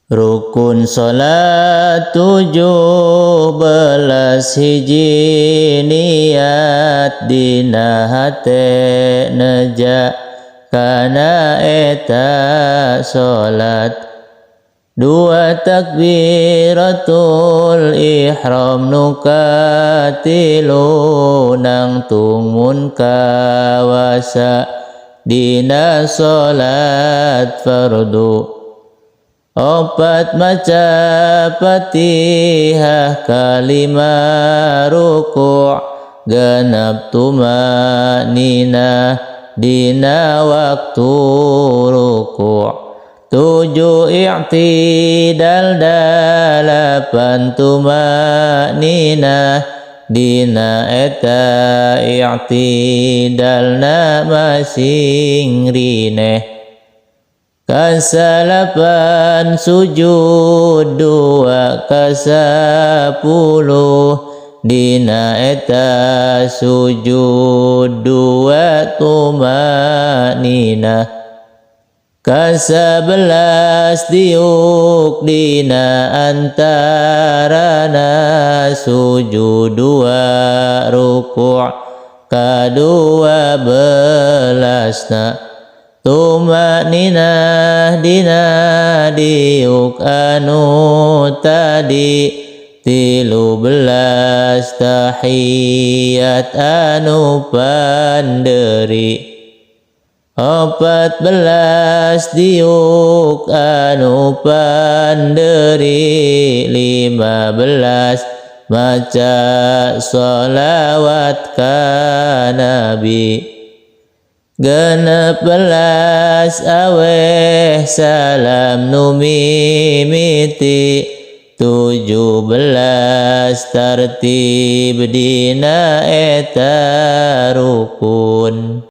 Rukun salat 17 hiji niat dina hate neja kana eta salat. Dua takbiratul ihram nukatilu nangtung mun kawasa dina salat fardu. Opat maca Fatihah kalima ruku' genep tumanina dina waktu ruku'. 7 i'tidal 8 tumanina dina eta i'tidalna masing rineh. Kasalapan sujud 2 kasapuluh dina eta sujud 2 tumanina. Ka-11 diuk dina antarana sujud 2 ruku' ka-12na. Tumanina dina diuk anu tadi 13 tahiyat anu panderi. 14 diuk anu panderi. 15 maca sholawat ka Nabi. 16 aweh salam nu mimiti. 17 tartib dina eta rukun.